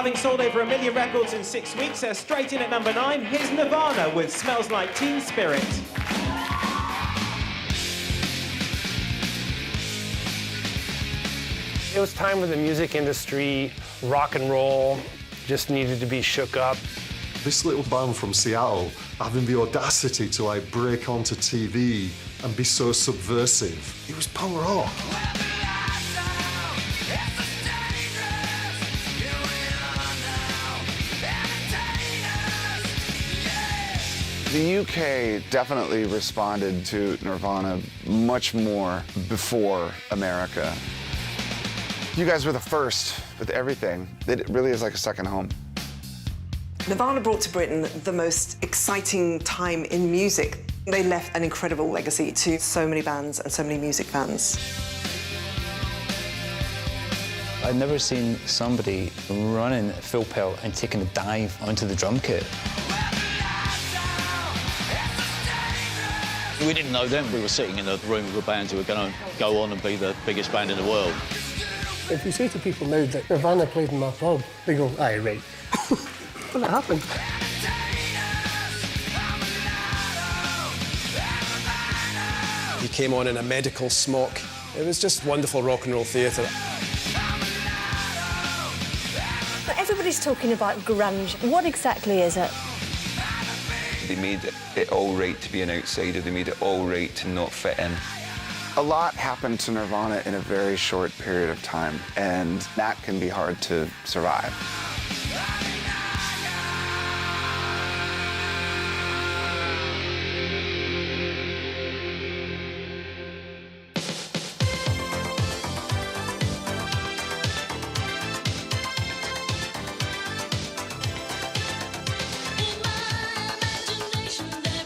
Having sold over 1 million records in 6 weeks, they're straight in at number 9. Here's Nirvana with Smells Like Teen Spirit. It was time when the music industry, rock and roll, just needed to be shook up. This little band from Seattle having the audacity to like break onto TV and be so subversive. It was punk rock. The UK definitely responded to Nirvana much more before America. You guys were the first with everything. It really is like a second home. Nirvana brought to Britain the most exciting time in music. They left an incredible legacy to so many bands and so many music fans. I'd never seen somebody running full pelt and taking a dive onto the drum kit. We didn't know then. We were sitting in a room with bands who were going to go on and be the biggest band in the world. If you say to people now that Nirvana played in my pub, they go, aye, right. What happened? He came on in a medical smock. It was just wonderful rock and roll theatre. Everybody's talking about grunge. What exactly is it? They made it all right to be an outsider. They made it all right to not fit in. A lot happened to Nirvana in a very short period of time, and that can be hard to survive.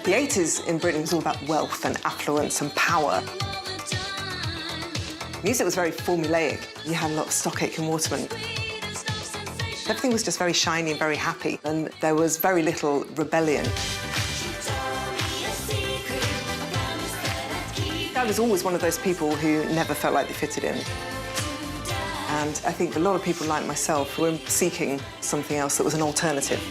The 80s in Britain was all about wealth and affluence and power. Music was very formulaic. You had a lot of Stockache and Waterman. Everything was just very shiny and very happy, and there was very little rebellion. I was always one of those people who never felt like they fitted in. And I think a lot of people like myself were seeking something else that was an alternative.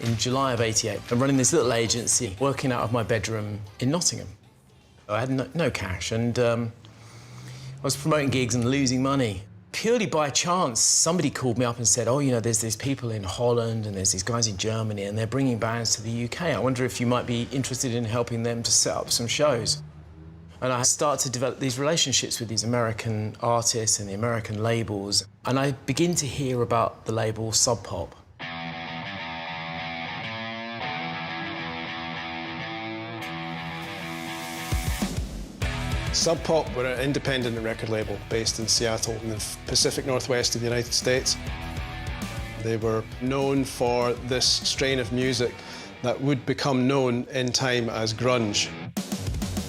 In July of '88, I'm running this little agency, working out of my bedroom in Nottingham. I had no cash, and I was promoting gigs and losing money. Purely by chance, somebody called me up and said, oh, you know, there's these people in Holland and there's these guys in Germany and they're bringing bands to the UK. I wonder if you might be interested in helping them to set up some shows. And I started to develop these relationships with these American artists and the American labels, and I begin to hear about the label Sub Pop. Sub Pop were an independent record label based in Seattle in the Pacific Northwest of the United States. They were known for this strain of music that would become known in time as grunge.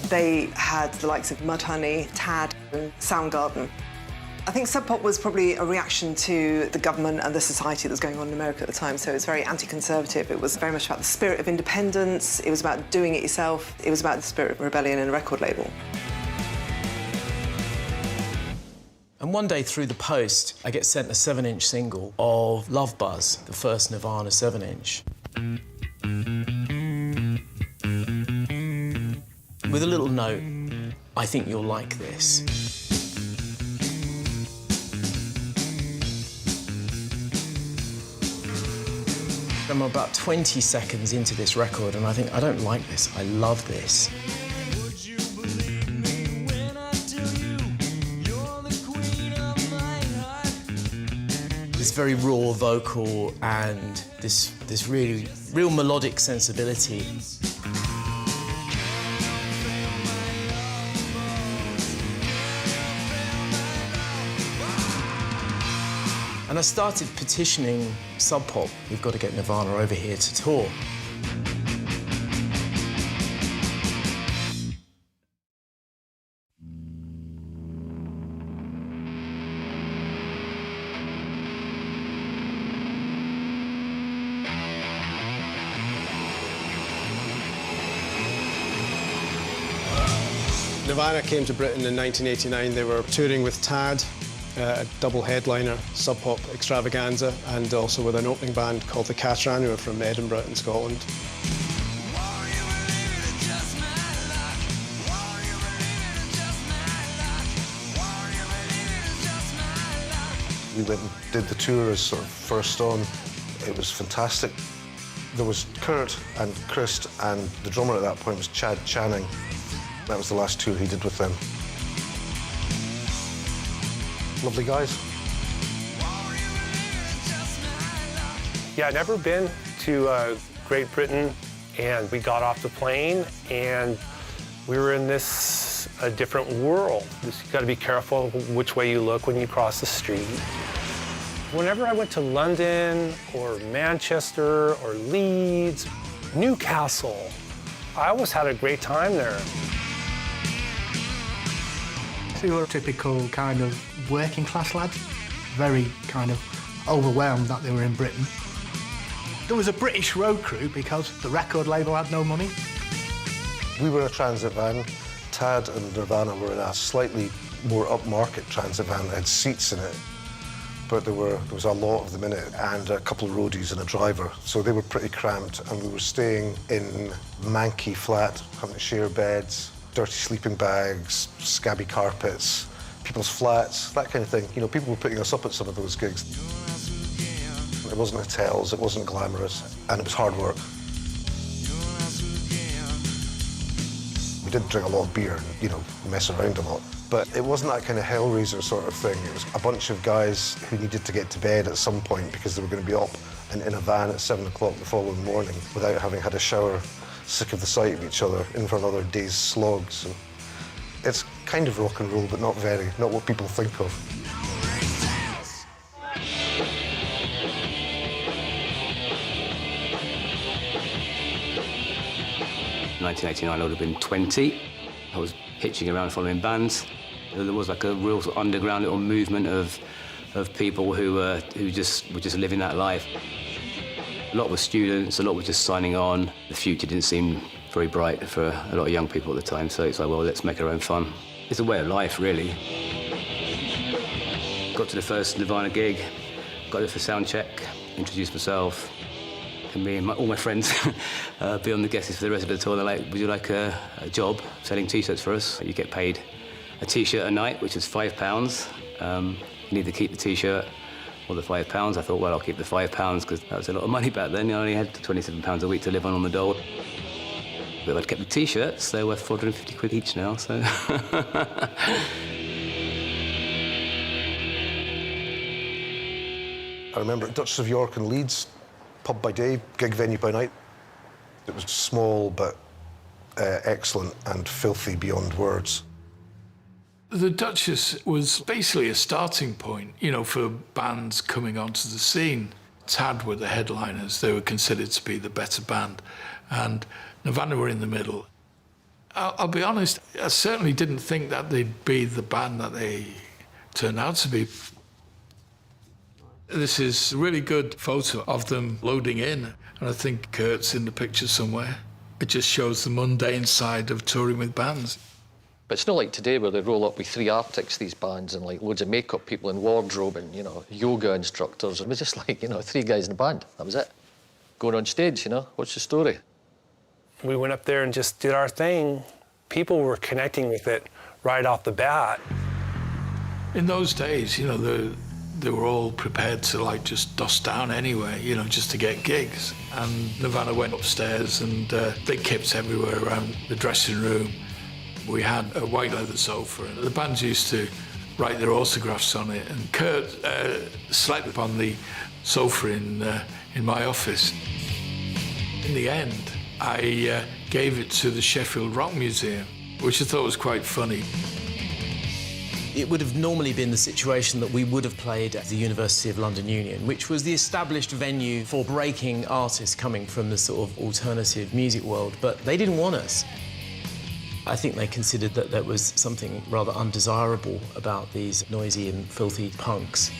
They had the likes of Mudhoney, Tad, and Soundgarden. I think Sub Pop was probably a reaction to the government and the society that was going on in America at the time, so it was very anti-conservative. It was very much about the spirit of independence, it was about doing it yourself, it was about the spirit of rebellion in a record label. And one day through the post, I get sent a 7-inch single of Love Buzz, the first Nirvana 7-inch. With a little note, I think you'll like this. I'm about 20 seconds into this record and I think, I don't like this, I love this. This very raw vocal and this real melodic sensibility. And I started petitioning Sub Pop, we've got to get Nirvana over here to tour. Nirvana came to Britain in 1989. They were touring with Tad, a double headliner Sub Pop extravaganza, and also with an opening band called the Catran, who are from Edinburgh in Scotland. We went and did the tour as sort of first on. It was fantastic. There was Kurt and Chris, and the drummer at that point was Chad Channing. That was the last tour he did with them. Lovely guys. Yeah, I'd never been to Great Britain, and we got off the plane, and we were in a different world. You got to be careful which way you look when you cross the street. Whenever I went to London or Manchester or Leeds, Newcastle, I always had a great time there. They were typical kind of working class lads, very kind of overwhelmed that they were in Britain. There was a British road crew because the record label had no money. We were in a transit van. Tad and Nirvana were in a slightly more upmarket transit van that had seats in it. But there was a lot of them in it, and a couple of roadies and a driver. So they were pretty cramped, and we were staying in manky flat, having to share beds, dirty sleeping bags, scabby carpets, people's flats, that kind of thing. You know, people were putting us up at some of those gigs. It wasn't hotels, it wasn't glamorous, and it was hard work. We did drink a lot of beer and, you know, mess around a lot. But it wasn't that kind of hellraiser sort of thing. It was a bunch of guys who needed to get to bed at some point because they were going to be up and in a van at 7 o'clock the following morning without having had a shower, sick of the sight of each other, in for another day's slog. So it's kind of rock and roll, but not what people think of. In 1989, I would have been 20. I was hitching around following bands. There was like a real sort of underground little movement of people who were just living that life. A lot were students, a lot were just signing on. The future didn't seem very bright for a lot of young people at the time, so it's like, well, let's make our own fun. It's a way of life, really. Got to the first Nirvana gig, got there for sound check, introduced myself. And me and all my friends be on the guest list for the rest of the tour. They're like, would you like a job selling T-shirts for us? You get paid a T-shirt a night, which is £5. You need to keep the T-shirt or the £5. I thought, well, I'll keep the £5 because that was a lot of money back then. I only had £27 a week to live on the dole. But I'd kept the T-shirts. They're worth 450 quid each now, so. I remember at Duchess of York and Leeds, pub by day, gig venue by night. It was small but excellent and filthy beyond words. The Duchess was basically a starting point, you know, for bands coming onto the scene. Tad were the headliners. They were considered to be the better band, and Nirvana were in the middle. I'll be honest, I certainly didn't think that they'd be the band that they turned out to be. This is a really good photo of them loading in, and I think Kurt's in the picture somewhere. It just shows the mundane side of touring with bands. But it's not like today where they roll up with 3 Arctics, these bands, and like loads of makeup people in wardrobe and, you know, yoga instructors. It was just like, you know, 3 guys in a band. That was it. Going on stage, you know, what's the story? We went up there and just did our thing. People were connecting with it right off the bat. In those days, you know, they were all prepared to, like, just dust down anyway, you know, just to get gigs. And Nirvana went upstairs and they kept everywhere around the dressing room. We had a white leather sofa, and the bands used to write their autographs on it. And Kurt slept upon the sofa in my office. In the end, I gave it to the Sheffield Rock Museum, which I thought was quite funny. It would have normally been the situation that we would have played at the University of London Union, which was the established venue for breaking artists coming from the sort of alternative music world, but they didn't want us. I think they considered that there was something rather undesirable about these noisy and filthy punks.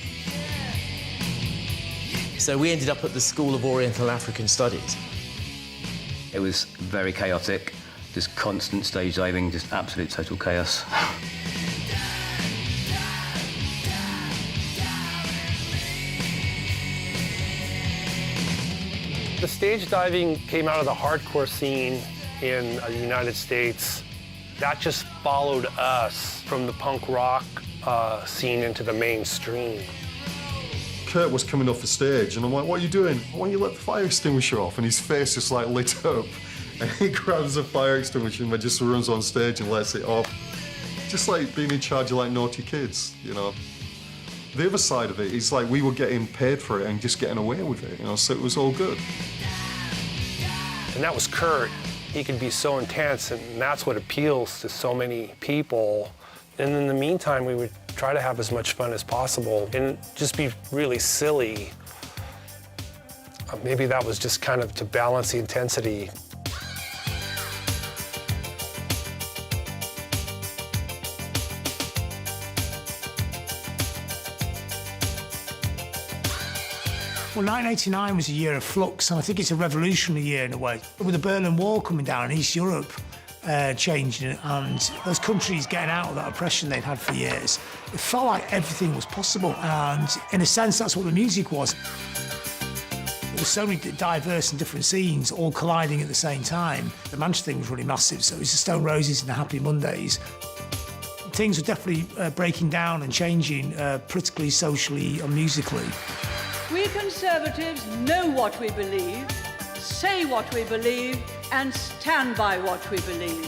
So we ended up at the School of Oriental African Studies. It was very chaotic. Just constant stage diving, just absolute total chaos. The stage diving came out of the hardcore scene in the United States. That just followed us from the punk rock scene into the mainstream. Kurt was coming off the stage, and I'm like, what are you doing? Why don't you let the fire extinguisher off? And his face just like lit up. And he grabs the fire extinguisher and just runs on stage and lets it off. Just like being in charge of like naughty kids, you know. The other side of it is like we were getting paid for it and just getting away with it, you know, so it was all good. And that was Kurt. He could be so intense, and that's what appeals to so many people. And in the meantime, we would try to have as much fun as possible and just be really silly. Maybe that was just kind of to balance the intensity. Well, 1989 was a year of flux, and I think it's a revolutionary year in a way. With the Berlin Wall coming down, East Europe changing, and those countries getting out of that oppression they'd had for years, it felt like everything was possible, and in a sense, that's what the music was. There were so many diverse and different scenes all colliding at the same time. The Manchester thing was really massive, so it was the Stone Roses and the Happy Mondays. Things were definitely breaking down and changing politically, socially, and musically. We Conservatives know what we believe, say what we believe, and stand by what we believe.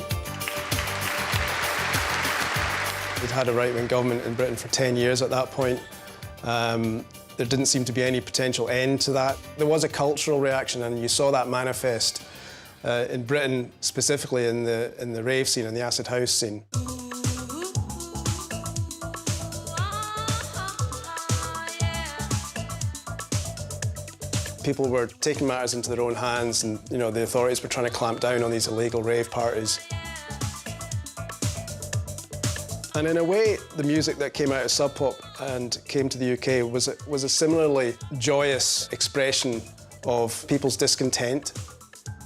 We'd had a right-wing government in Britain for 10 years at that point. There didn't seem to be any potential end to that. There was a cultural reaction, and you saw that manifest in Britain, specifically in the rave scene and the acid house scene. People were taking matters into their own hands, and you know, the authorities were trying to clamp down on these illegal rave parties. And in a way, the music that came out of Sub Pop and came to the UK was a similarly joyous expression of people's discontent.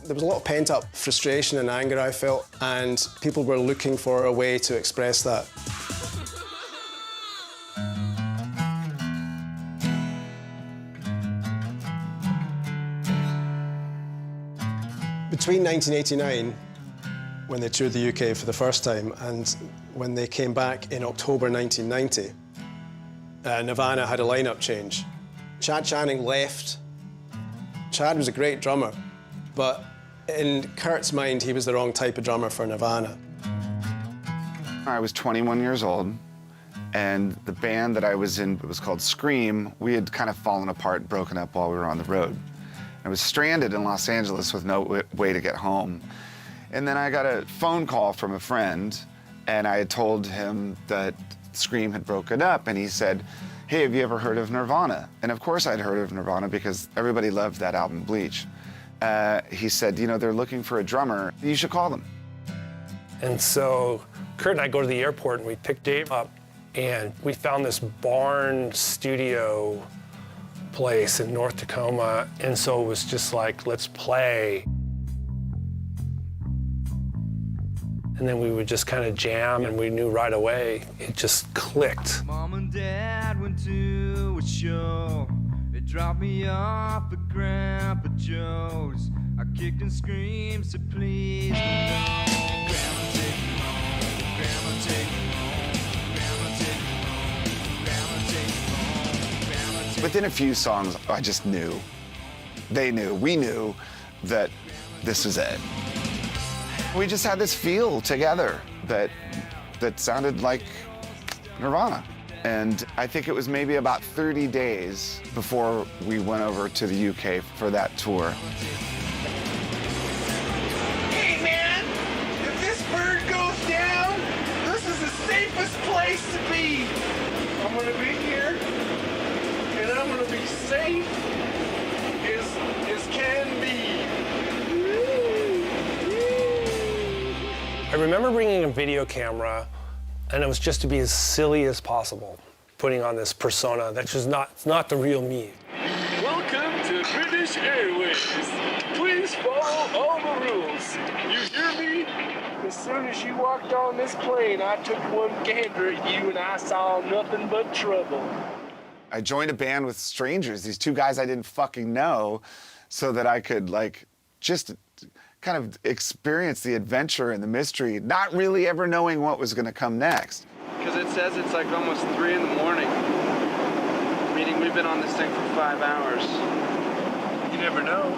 There was a lot of pent-up frustration and anger, I felt, and people were looking for a way to express that. Between 1989, when they toured the UK for the first time, and when they came back in October 1990, Nirvana had a lineup change. Chad Channing left. Chad was a great drummer, but in Kurt's mind, he was the wrong type of drummer for Nirvana. I was 21 years old, and the band that I was in was called Scream. We had kind of fallen apart, broken up while we were on the road. I was stranded in Los Angeles with no way to get home. And then I got a phone call from a friend, and I had told him that Scream had broken up, and he said, hey, have you ever heard of Nirvana? And of course I'd heard of Nirvana because everybody loved that album, Bleach. He said, you know, they're looking for a drummer. You should call them. And so Kurt and I go to the airport, and we pick Dave up, and we found this barn studio place in North Tacoma, and so it was just like, let's play. And then we would just kind of jam, and we knew right away, it just clicked. Mom and Dad went to a show. They dropped me off at Grandpa Joe's. I kicked and screamed, so please don't. Grandma, take me home. Grandma, take me home. Grandma, take me home. Grandma, take me home. Grandma, take me home. Within a few songs, I just knew. They knew, we knew that this was it. We just had this feel together that sounded like Nirvana. And I think it was maybe about 30 days before we went over to the UK for that tour. Hey, man! If this bird goes down, this is the safest place to be. I'm gonna be here, and I'm gonna be safe as can be. I remember bringing a video camera, and it was just to be as silly as possible, putting on this persona that's just not the real me. Welcome to British Airways. Please follow all the rules. You hear me? soon as you walked on this plane, I took one gander at you and I saw nothing but trouble. I joined a band with strangers, these two guys I didn't fucking know, so that I could, like, just kind of experience the adventure and the mystery, not really ever knowing what was gonna come next. Because it says it's like almost 3 in the morning, meaning we've been on this thing for 5 hours. You never know.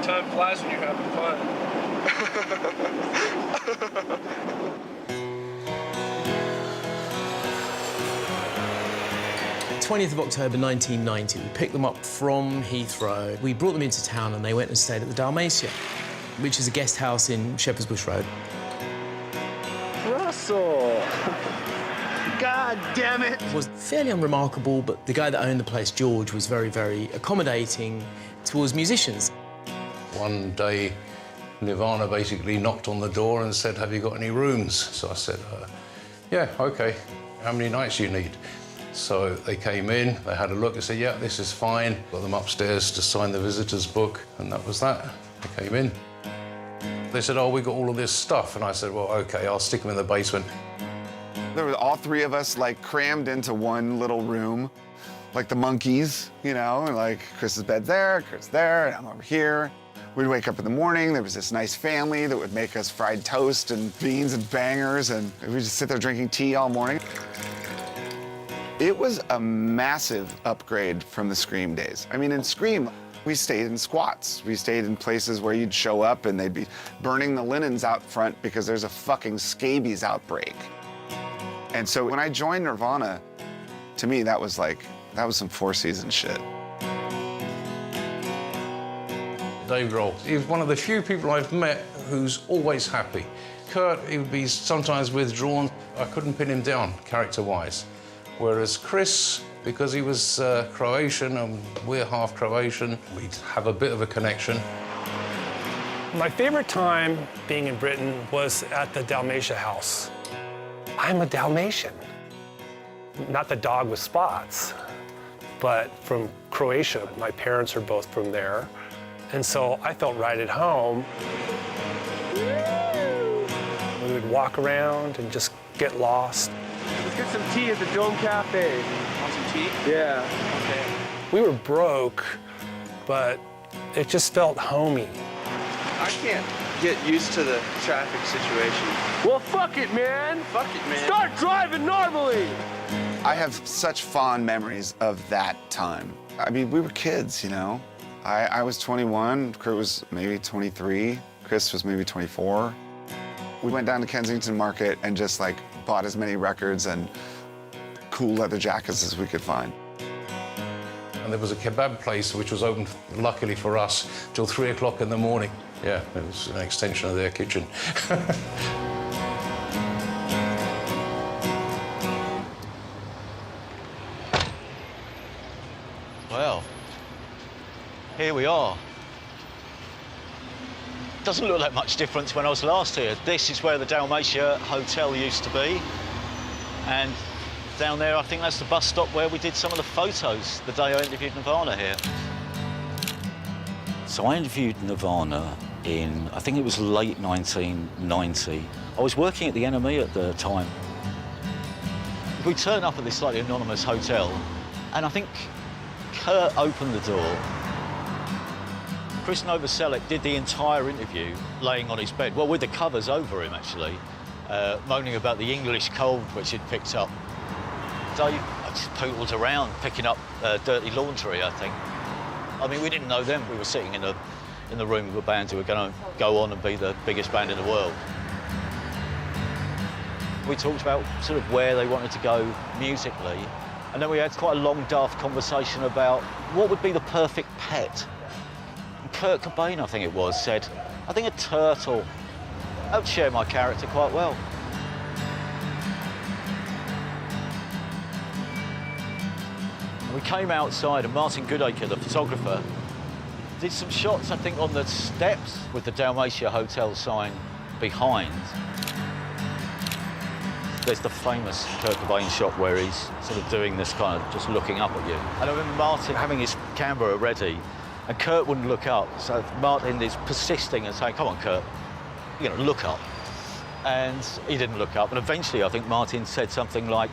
Time flies when you're having fun. 20th of October 1990, we picked them up from Heathrow. We brought them into town and they went and stayed at the Dalmatia, which is a guest house in Shepherd's Bush Road. Russell! God damn it! It was fairly unremarkable, but the guy that owned the place, George, was very, very accommodating towards musicians. One day, Nirvana basically knocked on the door and said, have you got any rooms? So I said, yeah, OK. How many nights do you need? So they came in, they had a look, they said, yeah, this is fine. Got them upstairs to sign the visitor's book, and that was that. They came in. They said, oh, we got all of this stuff. And I said, well, OK, I'll stick them in the basement. There were all 3 of us, like, crammed into one little room, like the monkeys, you know, and, like, Chris's bed's there, Kurt's there, and I'm over here. We'd wake up in the morning, there was this nice family that would make us fried toast and beans and bangers, and we'd just sit there drinking tea all morning. It was a massive upgrade from the Scream days. I mean, in Scream, we stayed in squats. We stayed in places where you'd show up and they'd be burning the linens out front because there's a fucking scabies outbreak. And so when I joined Nirvana, to me, that was some Four Seasons shit. Dave Grohl, he's one of the few people I've met who's always happy. Kurt, he would be sometimes withdrawn. I couldn't pin him down, character-wise. Whereas Chris, because he was Croatian and we're half Croatian, we'd have a bit of a connection. My favorite time being in Britain was at the Dalmatia house. I'm a Dalmatian. Not the dog with spots, but from Croatia. My parents are both from there. And so I felt right at home. We would walk around and just get lost. Let's get some tea at the Dome Cafe. Want some tea? Yeah. Okay. We were broke, but it just felt homey. I can't get used to the traffic situation. Well, fuck it, man. Fuck it, man. Start driving normally. I have such fond memories of that time. I mean, we were kids, you know? I was 21, Kurt was maybe 23, Chris was maybe 24. We went down to Kensington Market and just, like, bought as many records and cool leather jackets as we could find. And there was a kebab place which was open, luckily for us, till 3 o'clock in the morning. Yeah, it was an extension of their kitchen. Well, here we are. Doesn't look like much difference when I was last here. This is where the Dalmatia Hotel used to be. And down there, I think that's the bus stop where we did some of the photos the day I interviewed Nirvana here. So I interviewed Nirvana in, I think it was late 1990. I was working at the NME at the time. We turned up at this slightly anonymous hotel, and I think Kurt opened the door. Chris Novoselic did the entire interview laying on his bed, well, with the covers over him, actually, moaning about the English cold which he'd picked up. Dave just pootled around, picking up dirty laundry, I think. I mean, we didn't know them. We were sitting in the room with a band who were going to go on and be the biggest band in the world. We talked about sort of where they wanted to go musically, and then we had quite a long, daft conversation about what would be the perfect pet. And Kurt Cobain, I think it was, said, I think a turtle. That would share my character quite well. We came outside and Martin Goodacre, the photographer, did some shots, I think, on the steps with the Dalmatia Hotel sign behind. There's the famous Kurt Cobain shot where he's sort of doing this kind of just looking up at you. And I remember Martin having his camera ready and Kurt wouldn't look up. So Martin is persisting and saying, come on, Kurt, you know, look up. And he didn't look up. And eventually, I think Martin said something like,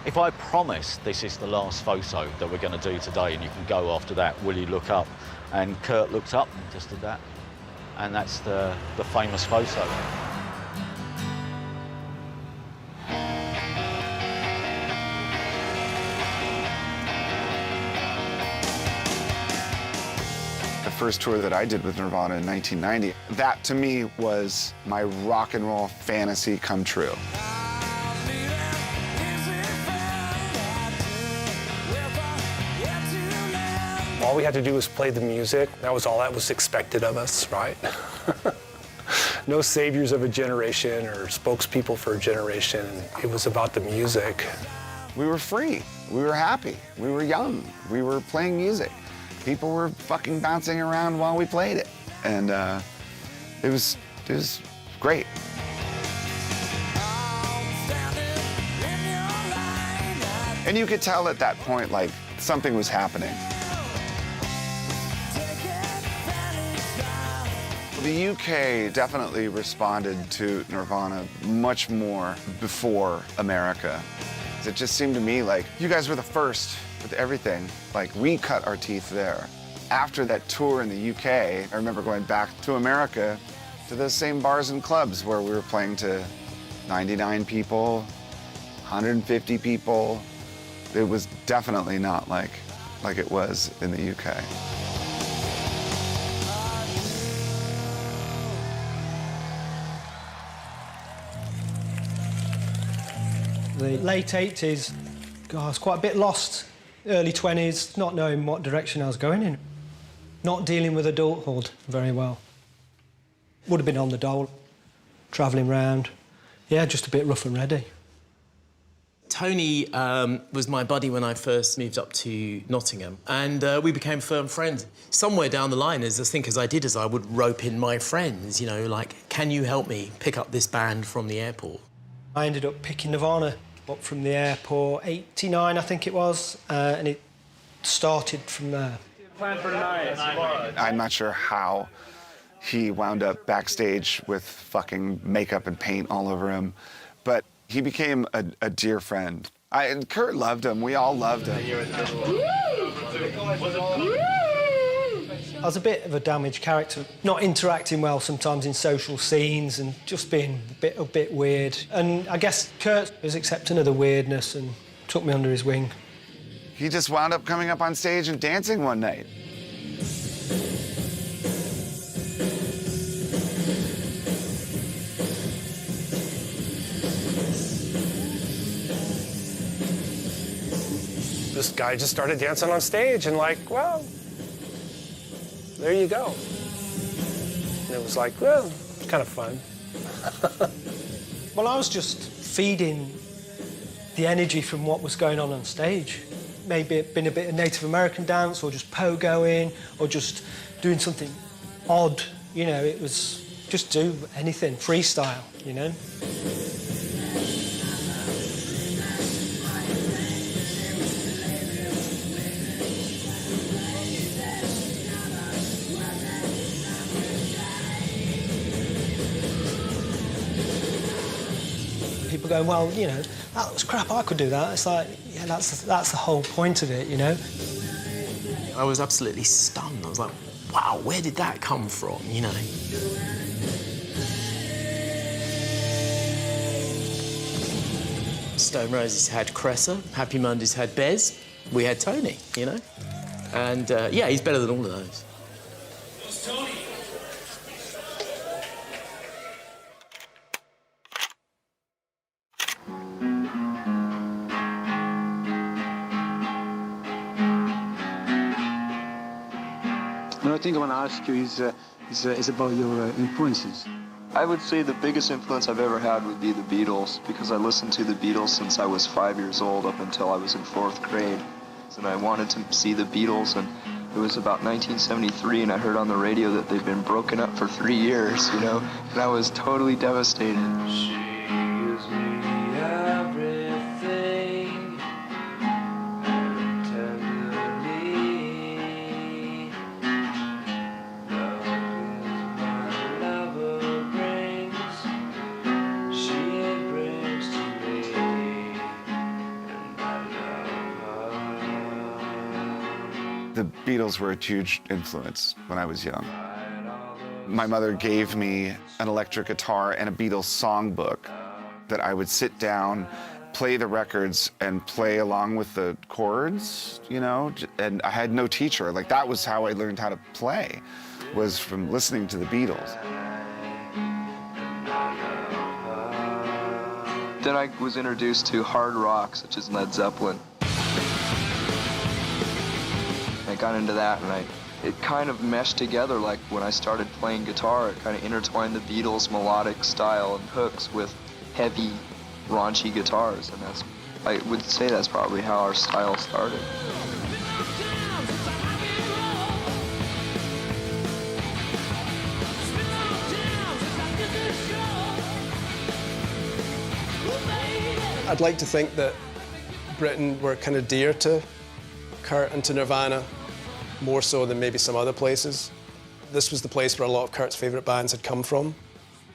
if I promise this is the last photo that we're going to do today and you can go after that, will you look up? And Kurt looked up and just did that. And that's the famous photo. The first tour that I did with Nirvana in 1990, that to me was my rock and roll fantasy come true. All we had to do was play the music. That was all that was expected of us, right? No saviors of a generation or spokespeople for a generation. It was about the music. We were free. We were happy. We were young. We were playing music. People were fucking bouncing around while we played it. And it was great. And you could tell at that point, like, something was happening. The UK definitely responded to Nirvana much more before America. It just seemed to me like you guys were the first with everything. Like, we cut our teeth there. After that tour in the UK, I remember going back to America to those same bars and clubs where we were playing to 99 people, 150 people. It was definitely not like it was in the UK. The late 80s, I was quite a bit lost. Early 20s, not knowing what direction I was going in. Not dealing with adulthood very well. Would have been on the dole, travelling round. Yeah, just a bit rough and ready. Tony was my buddy when I first moved up to Nottingham, and we became firm friends. Somewhere down the line, as I did, I would rope in my friends, you know, like, can you help me pick up this band from the airport? I ended up picking Nirvana up from the airport, 89, I think it was, and it started from there. Plan for tonight. I'm not sure how he wound up backstage with fucking makeup and paint all over him, but he became a dear friend. And Kurt loved him. We all loved him. I was a bit of a damaged character, not interacting well sometimes in social scenes and just being a bit weird. And I guess Kurt was accepting of the weirdness and took me under his wing. He just wound up coming up on stage and dancing one night. This guy just started dancing on stage and like, well, there you go. And it was like, well, it's kind of fun. Well, I was just feeding the energy from what was going on stage. Maybe it'd been a bit of Native American dance or just pogoing or just doing something odd, you know, it was just do anything, freestyle, you know. People going, well, you know, that was crap, I could do that. It's like, yeah, that's the whole point of it, you know? I was absolutely stunned. I was like, wow, where did that come from, you know? Stone Roses had Cressa, Happy Mondays had Bez, we had Tony, you know? And, yeah, he's better than all of those. Where's Tony? Another thing I want to ask you is about your influences. I would say the biggest influence I've ever had would be the Beatles, because I listened to the Beatles since I was 5 years old up until I was in 4th grade. And I wanted to see the Beatles, and it was about 1973, and I heard on the radio that they'd been broken up for 3 years, you know, and I was totally devastated. She gives me everything, and tenderly. Love is my lover brings. The Beatles were a huge influence when I was young. My mother gave me an electric guitar and a Beatles songbook that I would sit down, play the records, and play along with the chords, you know? And I had no teacher. Like, that was how I learned how to play, was from listening to the Beatles. Then I was introduced to hard rock, such as Led Zeppelin. I got into that, and it kind of meshed together. Like when I started playing guitar, it kind of intertwined the Beatles' melodic style and hooks with heavy, raunchy guitars, and I would say that's probably how our style started. I'd like to think that Britain were kind of dear to Kurt and to Nirvana, more so than maybe some other places. This was the place where a lot of Kurt's favourite bands had come from.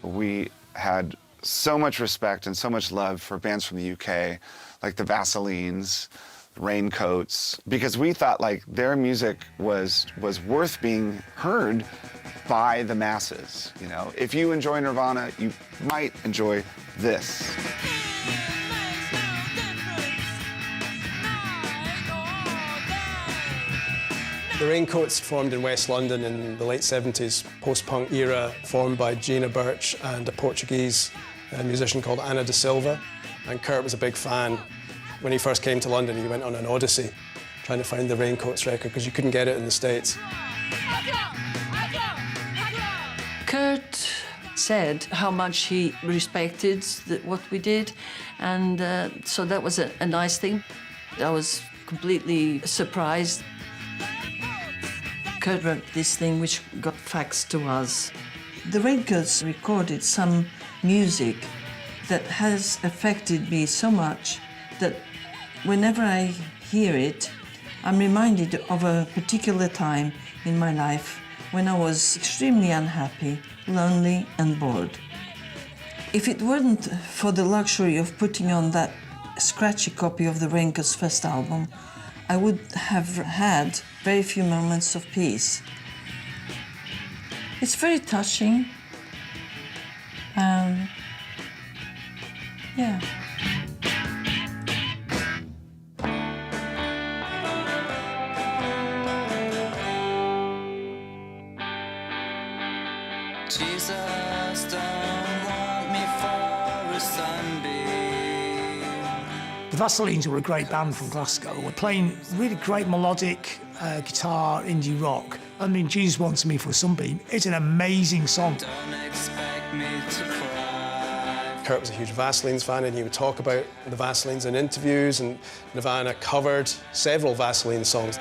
We had so much respect and so much love for bands from the UK, like the Vaselines, Raincoats, because we thought like their music was worth being heard by the masses. You know, if you enjoy Nirvana, you might enjoy this. The Raincoats formed in West London in the late 70s, post-punk era, formed by Gina Birch and a Portuguese musician called Ana da Silva. And Kurt was a big fan. When he first came to London, he went on an odyssey trying to find the Raincoats record because you couldn't get it in the States. Kurt said how much he respected what we did, and so that was a nice thing. I was completely surprised. Kurt wrote this thing which got faxed to us. The Raincoats recorded some music that has affected me so much that whenever I hear it, I'm reminded of a particular time in my life when I was extremely unhappy, lonely and bored. If it weren't for the luxury of putting on that scratchy copy of the Raincoats' first album, I would have had very few moments of peace. It's very touching. Yeah. Jesus, don't want me for a sunbeam. The Vaselines were a great band from Glasgow. We're playing really great melodic guitar, indie rock. I mean, Jesus Wants Me for a Sunbeam. It's an amazing song. Don't expect me to cry. Kurt was a huge Vaselines fan, and he would talk about the Vaselines in interviews, and Nirvana covered several Vaseline songs.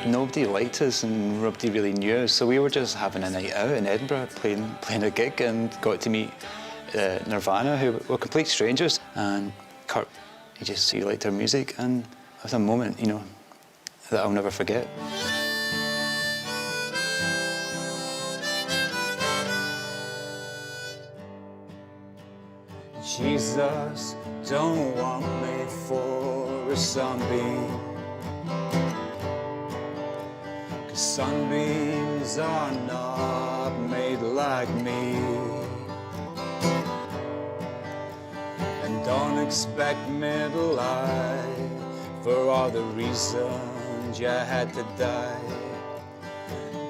Nobody liked us and nobody really knew us, so we were just having a night out in Edinburgh, playing a gig, and got to meet Nirvana, who were complete strangers. And Kurt, he liked our music, and it was a moment, you know, that I'll never forget. Jesus, don't want me for a sunbeam. 'Cause sunbeams are not made like me. And don't expect me to lie for all the reasons you had to die.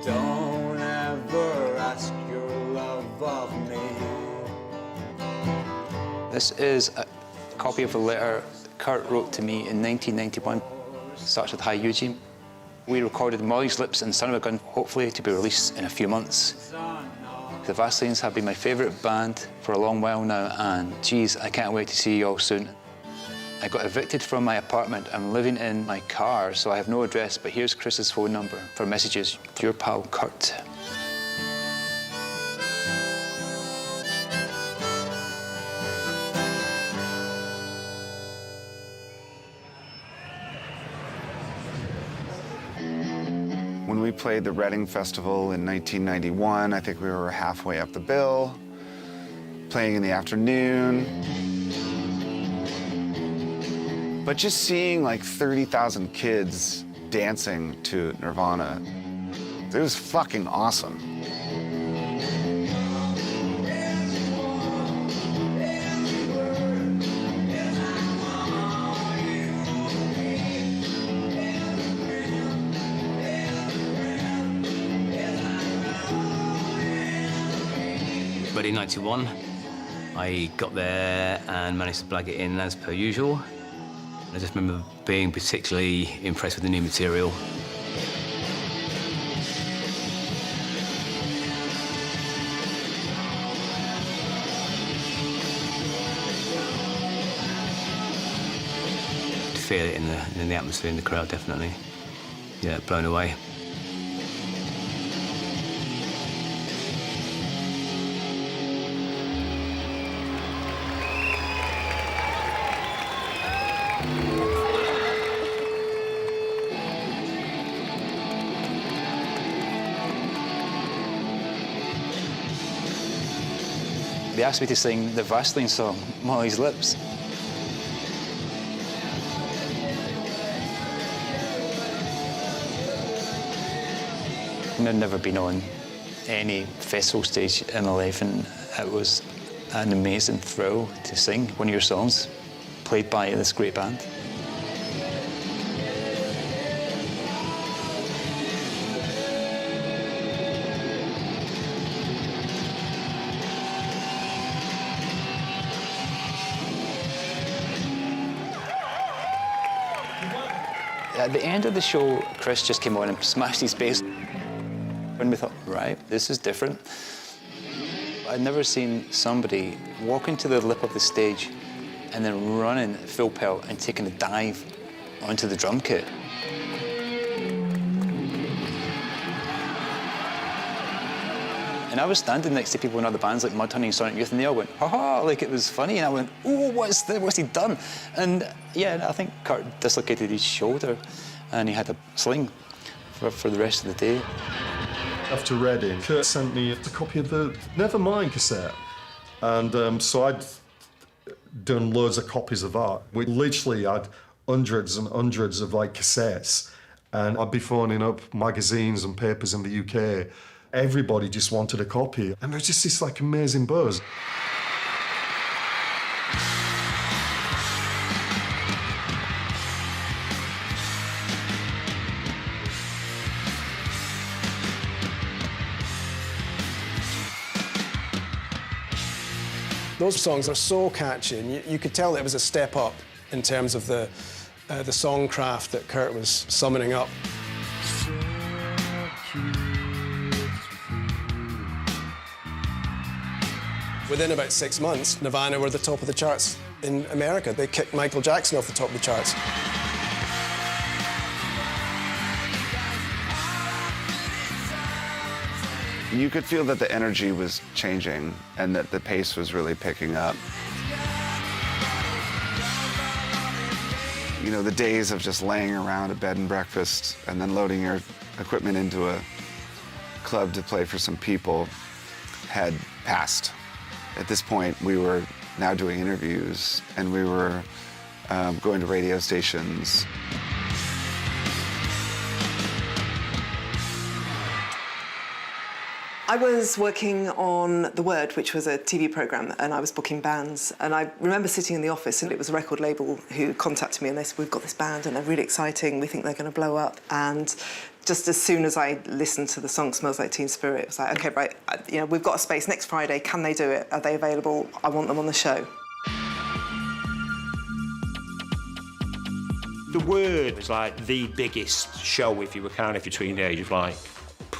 Don't ever ask your love of me. This is a copy of a letter Kurt wrote to me in 1991. It starts with Hi Eugene. We recorded Molly's Lips and Son of a Gun, hopefully to be released in a few months. The Vaselines have been my favourite band for a long while now, and geez, I can't wait to see you all soon. I got evicted from my apartment. I'm living in my car, so I have no address, but here's Chris's phone number for messages. Your pal, Kurt. When we played the Reading Festival in 1991, I think we were halfway up the bill, playing in the afternoon. But just seeing like 30,000 kids dancing to Nirvana, it was fucking awesome. But in '91, I got there and managed to blag it in as per usual. I just remember being particularly impressed with the new material. To feel it in the atmosphere, in the crowd, definitely. Yeah, blown away. They asked me to sing the Vaseline song, Molly's Lips. And I'd never been on any festival stage in my life, and it was an amazing thrill to sing one of your songs played by this great band. At the end of the show, Chris just came on and smashed his bass. And we thought, right, this is different. I'd never seen somebody walking to the lip of the stage and then running full pelt and taking a dive onto the drum kit. And I was standing next to people in other bands like Mudhoney and Sonic Youth, and they all went, ha-ha, like it was funny. And I went, oh, what's he done? And yeah, I think Kurt dislocated his shoulder and he had a sling for the rest of the day. After Reading, Kurt sent me a copy of the Nevermind cassette. And so I'd done loads of copies of that. We literally had hundreds and hundreds of like cassettes. And I'd be phoning up magazines and papers in the UK. Everybody just wanted a copy. And there was just this like amazing buzz. Those songs are so catchy, and you could tell that it was a step up in terms of the songcraft that Kurt was summoning up. Within about 6 months, Nirvana were the top of the charts in America. They kicked Michael Jackson off the top of the charts. You could feel that the energy was changing and that the pace was really picking up. You know, the days of just laying around a bed and breakfast and then loading your equipment into a club to play for some people had passed. At this point, we were now doing interviews and we were going to radio stations. I was working on The Word, which was a TV programme, and I was booking bands. And I remember sitting in the office, and it was a record label who contacted me, and they said, we've got this band, and they're really exciting. We think they're going to blow up. And just as soon as I listened to the song Smells Like Teen Spirit, it was like, OK, right, you know, we've got a space next Friday. Can they do it? Are they available? I want them on the show. The Word was like the biggest show if you were kind of between the age of like,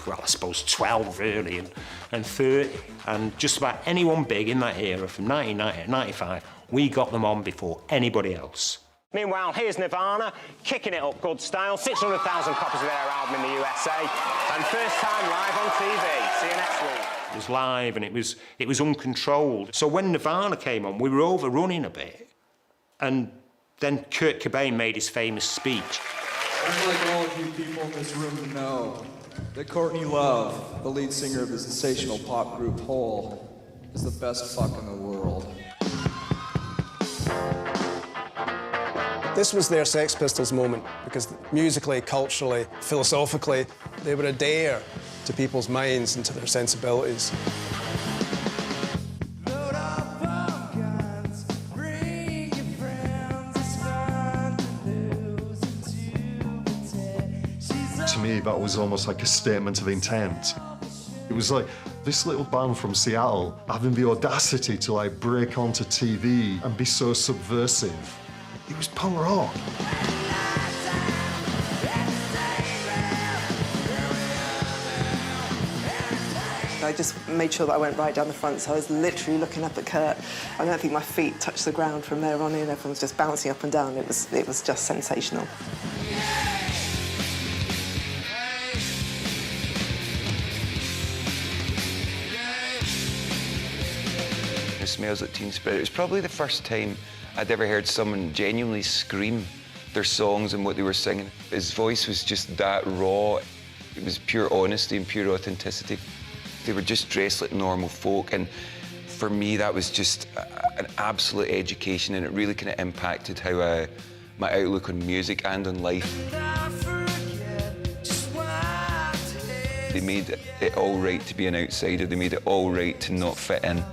well, I suppose 12 really, and 30. And just about anyone big in that era from 1990 to 95, we got them on before anybody else. Meanwhile, here's Nirvana, kicking it up good style, 600,000 copies of their album in the USA, and first time live on TV. See you next week. It was live and it was uncontrolled. So when Nirvana came on, we were overrunning a bit. And then Kurt Cobain made his famous speech. I'd like all of you people in this room to know that Courtney Love, the lead singer of the sensational pop group Hole, is the best fuck in the world. This was their Sex Pistols moment, because musically, culturally, philosophically, they were a dare to people's minds and to their sensibilities. To me, that was almost like a statement of intent. It was like this little band from Seattle having the audacity to like break onto TV and be so subversive. It was punk rock. I just made sure that I went right down the front, so I was literally looking up at Kurt. I don't think my feet touched the ground from there on in. Everyone was just bouncing up and down. It was just sensational. It smells like Teen Spirit. It was probably the first time I'd ever heard someone genuinely scream their songs and what they were singing. His voice was just that raw. It was pure honesty and pure authenticity. They were just dressed like normal folk, and for me that was just an absolute education, and it really kind of impacted how my outlook on music and on life. They made it all right to be an outsider. They made it all right to not fit in.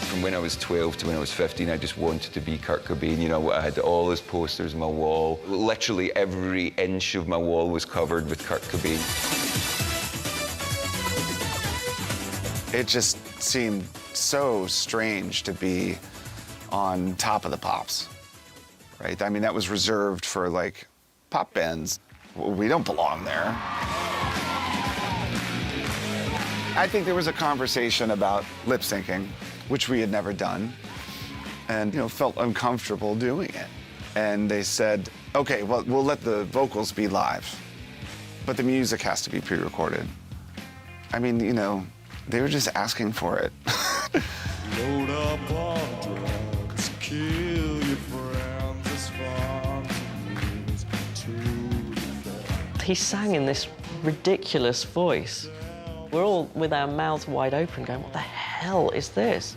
From when I was 12 to when I was 15, I just wanted to be Kurt Cobain. You know, I had all his posters on my wall. Literally every inch of my wall was covered with Kurt Cobain. It just seemed so strange to be on top of the pops, right? I mean, that was reserved for, like, pop bands. We don't belong there. I think there was a conversation about lip syncing, which we had never done, and, you know, felt uncomfortable doing it. And they said, okay, well, we'll let the vocals be live, but the music has to be pre-recorded. I mean, you know, they were just asking for it. Load up on drugs, kill your friends as fun to He sang in this ridiculous voice. We're all with our mouths wide open going, what the hell is this?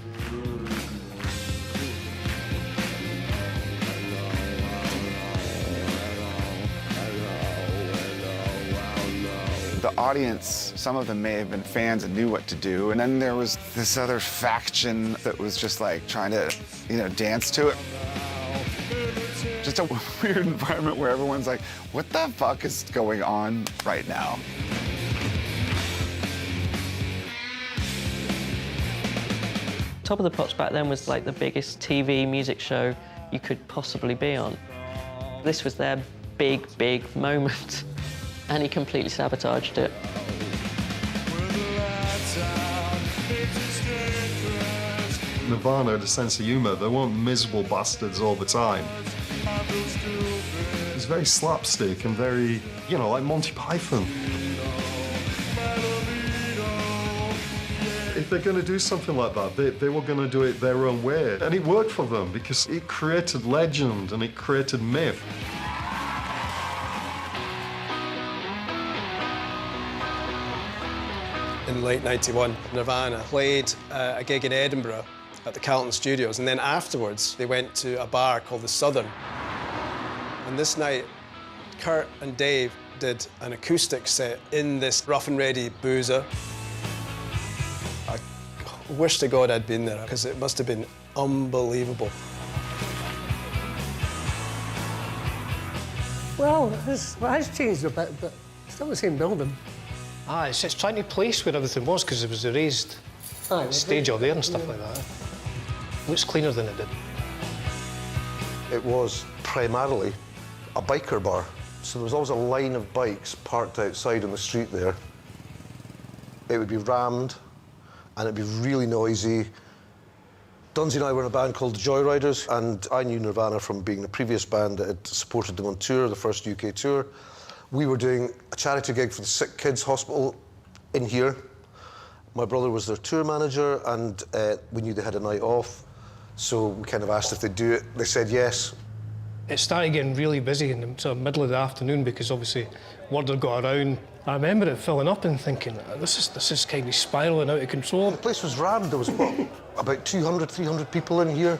The audience, some of them may have been fans and knew what to do, and then there was this other faction that was just like trying to, you know, dance to it. Just a weird environment where everyone's like, what the fuck is going on right now? Top of the Pops back then was like the biggest TV music show you could possibly be on. This was their big, big moment, and he completely sabotaged it. Nirvana had a sense of humour. They weren't miserable bastards all the time. It was very slapstick and very, you know, like Monty Python. If they're going to do something like that, they were going to do it their own way. And it worked for them because it created legend and it created myth. In late '91, Nirvana played a gig in Edinburgh at the Carlton Studios, and then afterwards they went to a bar called the Southern. And this night, Kurt and Dave did an acoustic set in this rough and ready boozer. I wish to God I'd been there, because it must have been unbelievable. Well, it has changed a bit, but still the same building. Ah, it's trying to place where everything was, because there was a raised stage up there and stuff like that. Looks cleaner than it did. It was primarily a biker bar. So there was always a line of bikes parked outside on the street there. It would be rammed, and it'd be really noisy. Dunsey and I were in a band called the Joyriders, and I knew Nirvana from being the previous band that had supported them on tour, the first UK tour. We were doing a charity gig for the Sick Kids Hospital in here. My brother was their tour manager, and we knew they had a night off, so we kind of asked if they'd do it. They said yes. It started getting really busy in the sort of middle of the afternoon, because obviously word had got around I remember it filling up and thinking, this is kind of spiralling out of control. The place was rammed. There was, what, about 200, 300 people in here?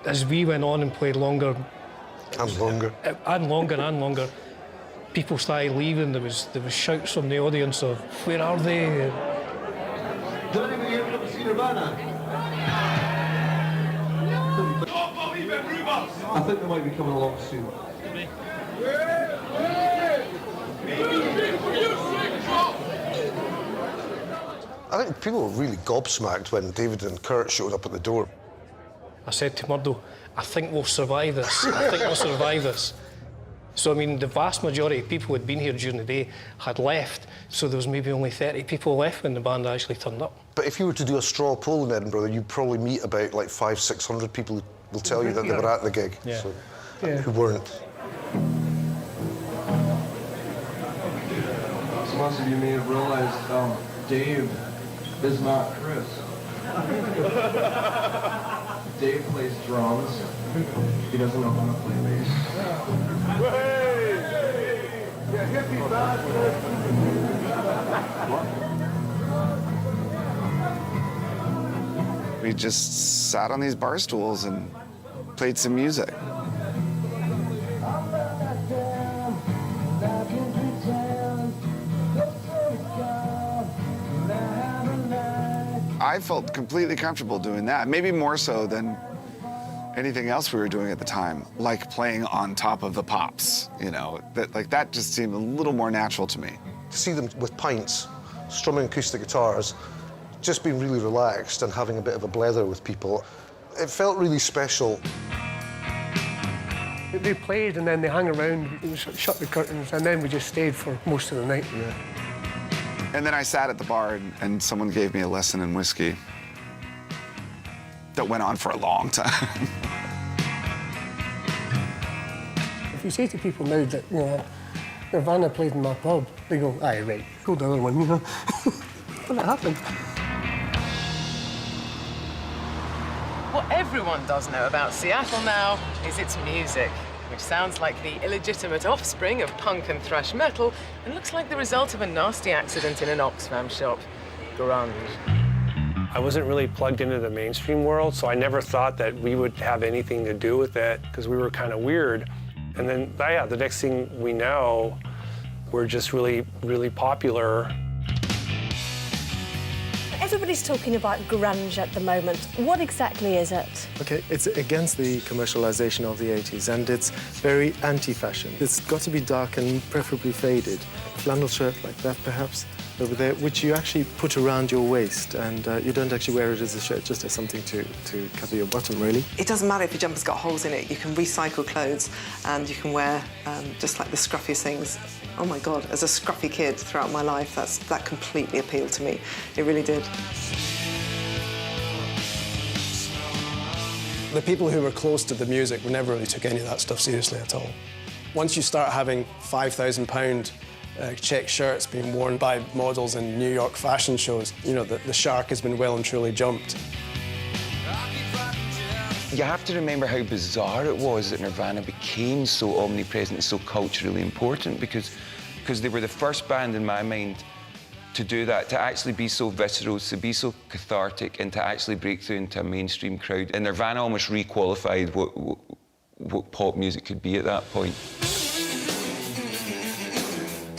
As we went on and played longer... And longer. And longer, people started leaving. There was shouts from the audience of, where are they? Did anybody here come to see Nirvana? I think they might be coming along soon. I think people were really gobsmacked when David and Kurt showed up at the door. I said to Murdo, I think we'll survive this. I think we'll survive this. So, I mean, the vast majority of people who had been here during the day had left, so there was maybe only 30 people left when the band actually turned up. But if you were to do a straw poll in Edinburgh, you'd probably meet about like 500-600 people who will tell you that they were at the gig, so, who weren't. So most of you may have realized Dave is not Chris. Dave plays drums. He doesn't know how to play bass. We just sat on these bar stools and played some music. I felt completely comfortable doing that, maybe more so than anything else we were doing at the time, like playing on top of the pops, you know, that just seemed a little more natural to me. To see them with pints, strumming acoustic guitars, just being really relaxed and having a bit of a blether with people, it felt really special. They played and then they hung around, we shut the curtains, and then we just stayed for most of the night. Yeah. And then I sat at the bar and someone gave me a lesson in whiskey that went on for a long time. If you say to people now that, you know, Nirvana played in my pub, they go, aye, right, go to the other one, you know. But it happened. What everyone does know about Seattle now is its music, which sounds like the illegitimate offspring of punk and thrash metal and looks like the result of a nasty accident in an Oxfam shop. Grunge. I wasn't really plugged into the mainstream world, so I never thought that we would have anything to do with it because we were kind of weird. And then, yeah, the next thing we know, we're just really, really popular. Everybody's talking about grunge at the moment. What exactly is it? Okay, it's against the commercialization of the 80s, and it's very anti-fashion. It's got to be dark and preferably faded. Flannel shirt like that, perhaps, over there, which you actually put around your waist, and you don't actually wear it as a shirt, just as something to cover your bottom, really. It doesn't matter if your jumper's got holes in it. You can recycle clothes, and you can wear just like the scruffiest things. Oh my God, as a scruffy kid throughout my life, that completely appealed to me. It really did. The people who were close to the music never really took any of that stuff seriously at all. Once you start having £5,000 check shirts being worn by models in New York fashion shows, you know, the shark has been well and truly jumped. You have to remember how bizarre it was that Nirvana became so omnipresent and so culturally important because they were the first band in my mind to do that, to actually be so visceral, to be so cathartic, and to actually break through into a mainstream crowd. And Nirvana almost re-qualified what pop music could be at that point.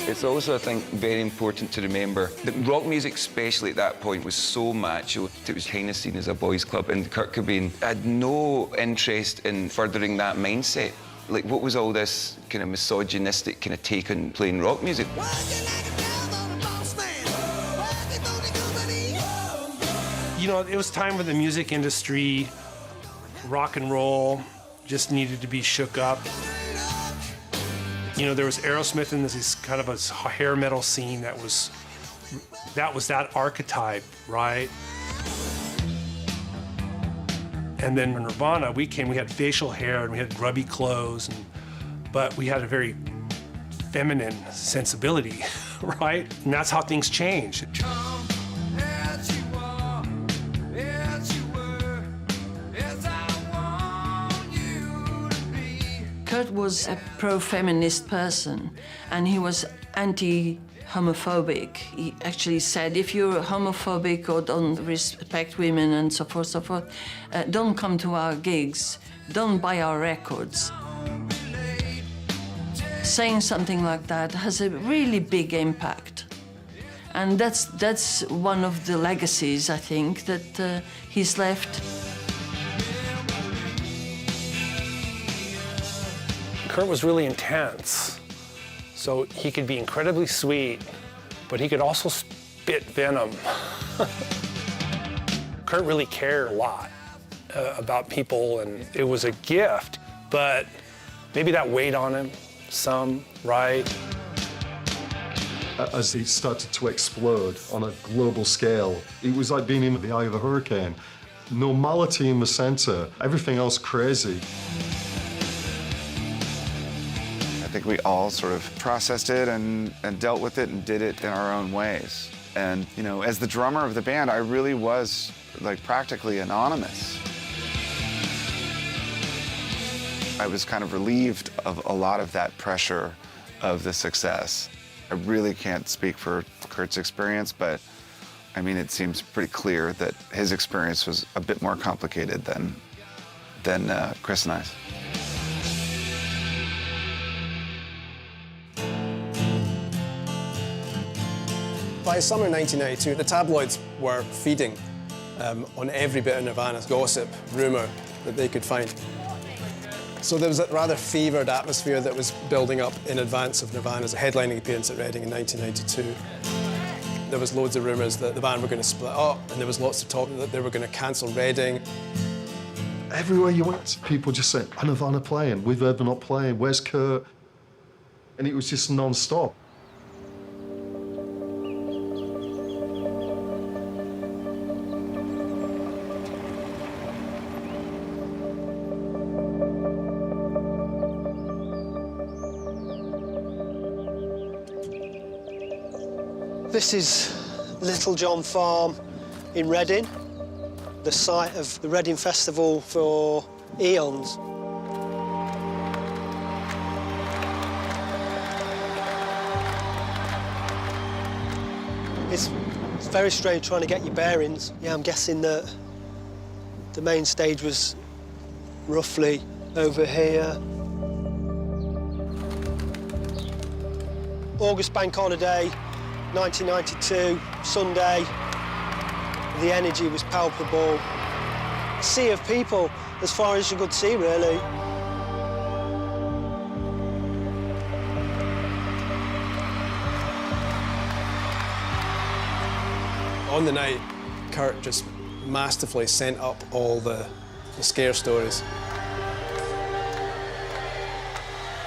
It's also, I think, very important to remember that rock music, especially at that point, was so macho. It was kind of seen as a boys' club, and Kurt Cobain had no interest in furthering that mindset. Like, what was all this kind of misogynistic kind of take on playing rock music? You know, it was time for the music industry, rock and roll just needed to be shook up. You know, there was Aerosmith and this kind of a hair metal scene that was that archetype, right? And then when Nirvana, we had facial hair and we had grubby clothes, but we had a very feminine sensibility, right? And that's how things change. Kurt was a pro-feminist person, and he was homophobic. He actually said, if you're homophobic or don't respect women and so forth, don't come to our gigs, don't buy our records. Saying something like that has a really big impact. And that's one of the legacies, I think, that he's left. Kurt was really intense, so he could be incredibly sweet, but he could also spit venom. Kurt really cared a lot about people, and it was a gift, but maybe that weighed on him some, right? As he started to explode on a global scale, it was like being in the eye of a hurricane. Normality in the center, everything else crazy. I think we all sort of processed it and dealt with it and did it in our own ways. And, you know, as the drummer of the band, I really was, like, practically anonymous. I was kind of relieved of a lot of that pressure of the success. I really can't speak for Kurt's experience, but I mean, it seems pretty clear that his experience was a bit more complicated than Chris and I's. By summer 1992, the tabloids were feeding on every bit of Nirvana's gossip, rumour that they could find. So there was a rather fevered atmosphere that was building up in advance of Nirvana's headlining appearance at Reading in 1992. There was loads of rumours that the band were going to split up, and there was lots of talk that they were going to cancel Reading. Everywhere you went, people just said, "Are Nirvana playing? We've heard they're not playing. Where's Kurt?" And it was just non-stop. This is Little John Farm in Reading, the site of the Reading Festival for eons. It's very strange trying to get your bearings. Yeah, I'm guessing that the main stage was roughly over here. August bank holiday, 1992, Sunday. The energy was palpable. A sea of people as far as you could see, really. On the night, Kurt just masterfully sent up all the scare stories.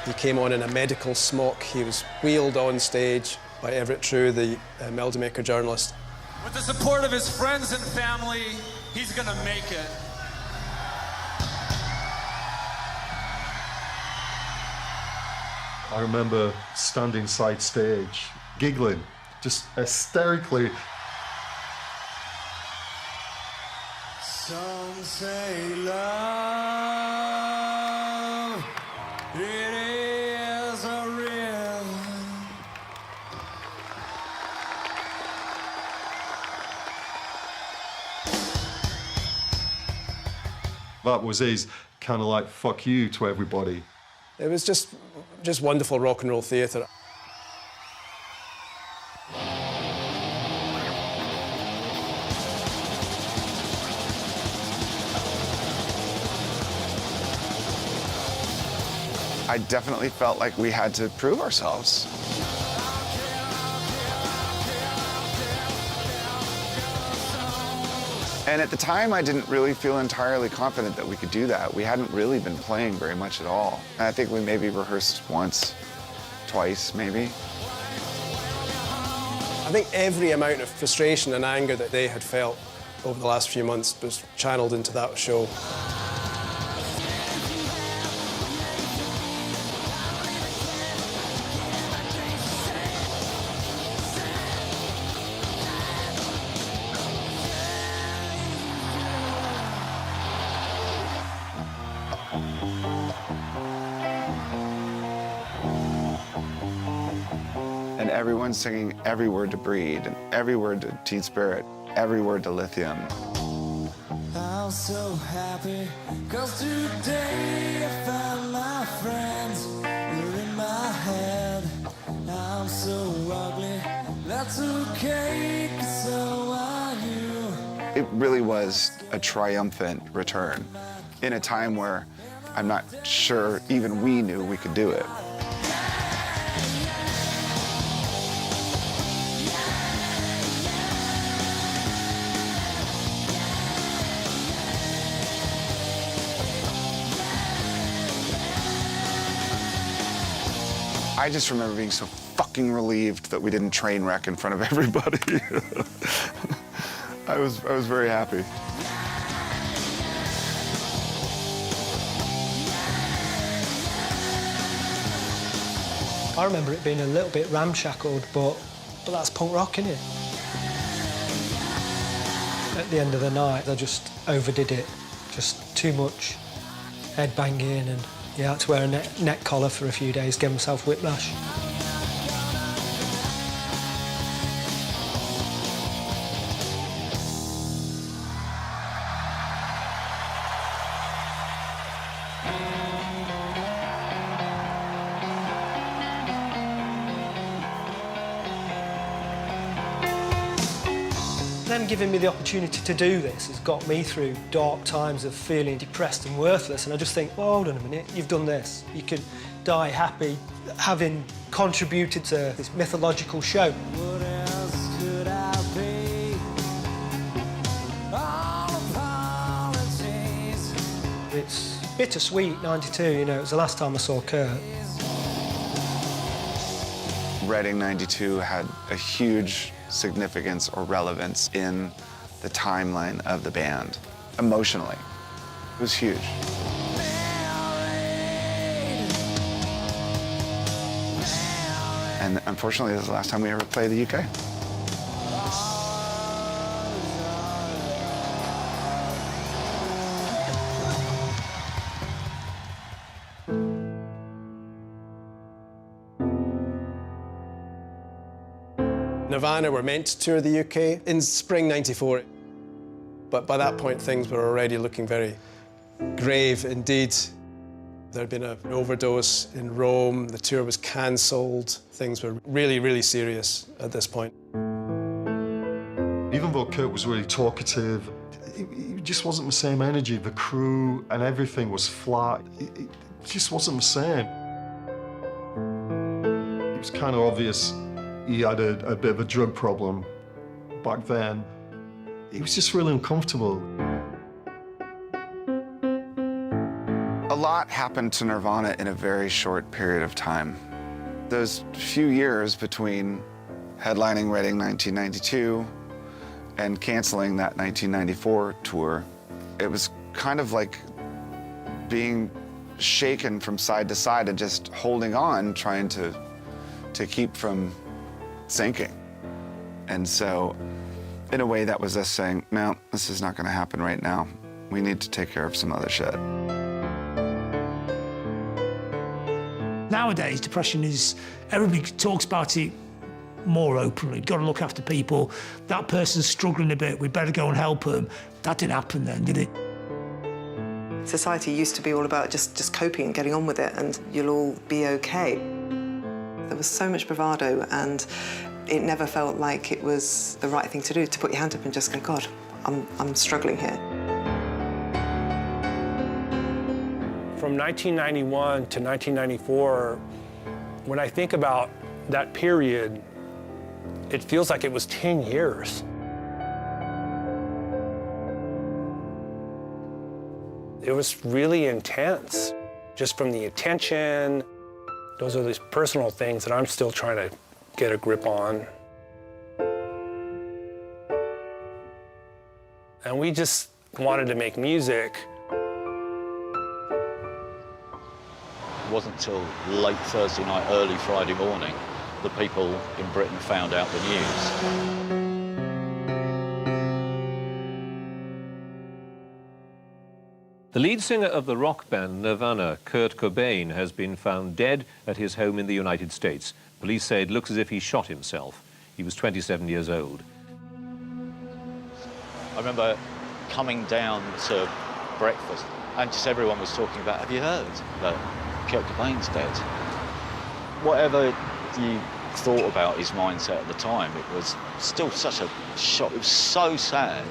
He came on in a medical smock. He was wheeled on stage by Everett True, the Melody Maker journalist. With the support of his friends and family, he's gonna make it. I remember standing side stage, giggling, just hysterically. Some say love, it is a river. That was his kind of like fuck you to everybody. It was just wonderful rock and roll theatre. I definitely felt like we had to prove ourselves. And at the time, I didn't really feel entirely confident that we could do that. We hadn't really been playing very much at all. And I think we maybe rehearsed once, twice, maybe. I think every amount of frustration and anger that they had felt over the last few months was channeled into that show. And everyone's singing every word to Breed, and every word to Teen Spirit, every word to Lithium. I'm so happy, 'cause today I found my friends. They're in my head. I'm so ugly, that's okay, 'cause so are you. It really was a triumphant return in a time where I'm not sure even we knew we could do it. I just remember being so fucking relieved that we didn't train wreck in front of everybody. I was very happy. I remember it being a little bit ramshackled, but that's punk rock, innit? At the end of the night, I just overdid it. Just too much head banging, and yeah, I had to wear a neck collar for a few days, give myself whiplash. Them giving me the opportunity to do this has got me through dark times of feeling depressed and worthless, and I just think, well, hold on a minute, you've done this. You could die happy having contributed to this mythological show. What else could I be? All apologies. It's bittersweet, 92, you know, it was the last time I saw Kurt. Reading 92 had a huge significance or relevance in the timeline of the band, emotionally. It was huge. And unfortunately, this is the last time we ever played the UK. Nirvana were meant to tour the UK in spring '94, but by that point things were already looking very grave indeed. There had been an overdose in Rome, the tour was cancelled, things were really, really serious at this point. Even though Kurt was really talkative, it just wasn't the same energy. The crew and everything was flat. It just wasn't the same. It was kind of obvious he had a bit of a drug problem back then. He was just really uncomfortable. A lot happened to Nirvana in a very short period of time. Those few years between headlining Reading 1992 and canceling that 1994 tour, it was kind of like being shaken from side to side and just holding on, trying to keep from sinking. And so, in a way, that was us saying, no, this is not going to happen right now. We need to take care of some other shit. Nowadays, depression is, everybody talks about it more openly. You've got to look after people. That person's struggling a bit, we better go and help them. That didn't happen then, did it? Society used to be all about just coping and getting on with it, and you'll all be okay. There was so much bravado, and it never felt like it was the right thing to do, to put your hand up and just go, God, I'm struggling here. From 1991 to 1994, when I think about that period, it feels like it was 10 years. It was really intense, just from the attention. Those are these personal things that I'm still trying to get a grip on. And we just wanted to make music. It wasn't till late Thursday night, early Friday morning that people in Britain found out the news. The lead singer of the rock band Nirvana, Kurt Cobain, has been found dead at his home in the United States. Police say it looks as if he shot himself. He was 27 years old. I remember coming down to breakfast and just everyone was talking about, have you heard that Kurt Cobain's dead? Whatever you thought about his mindset at the time, it was still such a shock. It was so sad.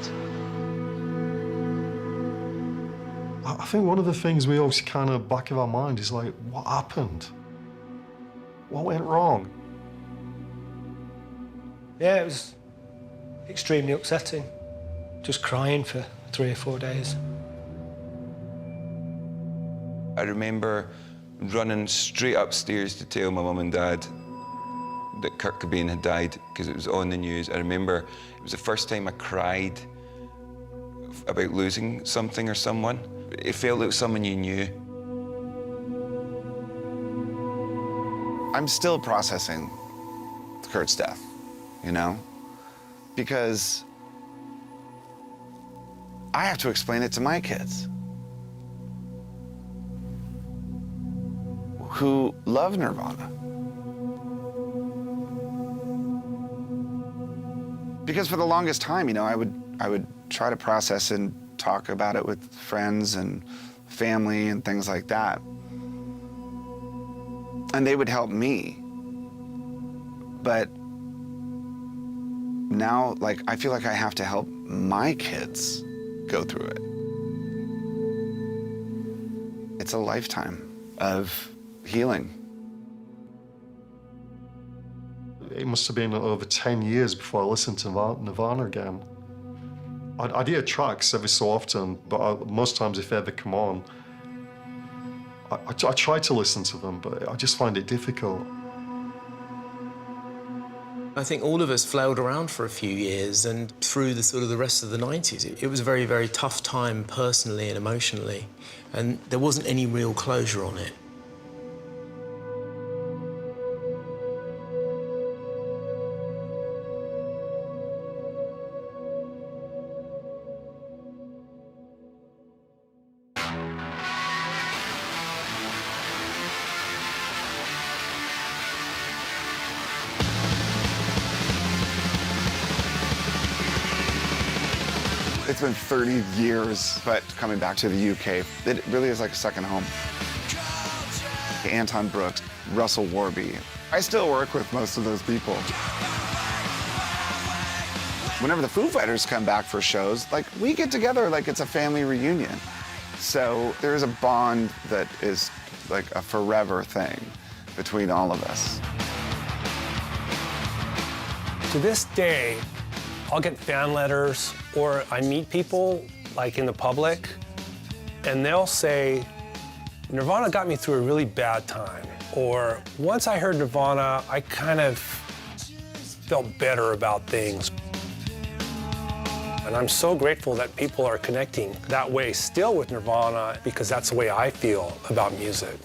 I think one of the things we always kind of back of our mind is like, what happened? What went wrong? Yeah, it was extremely upsetting. Just crying for 3 or 4 days. I remember running straight upstairs to tell my mum and dad that Kurt Cobain had died because it was on the news. I remember it was the first time I cried about losing something or someone. It felt like someone you knew. I'm still processing Kurt's death, you know? Because I have to explain it to my kids, who love Nirvana. Because for the longest time, you know, I would try to process and talk about it with friends and family and things like that. And they would help me. But now, like, I feel like I have to help my kids go through it. It's a lifetime of healing. It must have been over 10 years before I listened to Nirvana again. I'd hear tracks every so often, but most times if they ever come on, I try to listen to them, but I just find it difficult. I think all of us flailed around for a few years, and through the sort of the rest of the 90s, it was a very, very tough time personally and emotionally, and there wasn't any real closure on it. It's been 30 years, but coming back to the UK, it really is like a second home. Anton Brooks, Russell Warby. I still work with most of those people. Whenever the Foo Fighters come back for shows, like, we get together like it's a family reunion. So there's a bond that is like a forever thing between all of us. To this day, I'll get fan letters or I meet people like in the public and they'll say, Nirvana got me through a really bad time. Or once I heard Nirvana, I kind of felt better about things. And I'm so grateful that people are connecting that way still with Nirvana because that's the way I feel about music.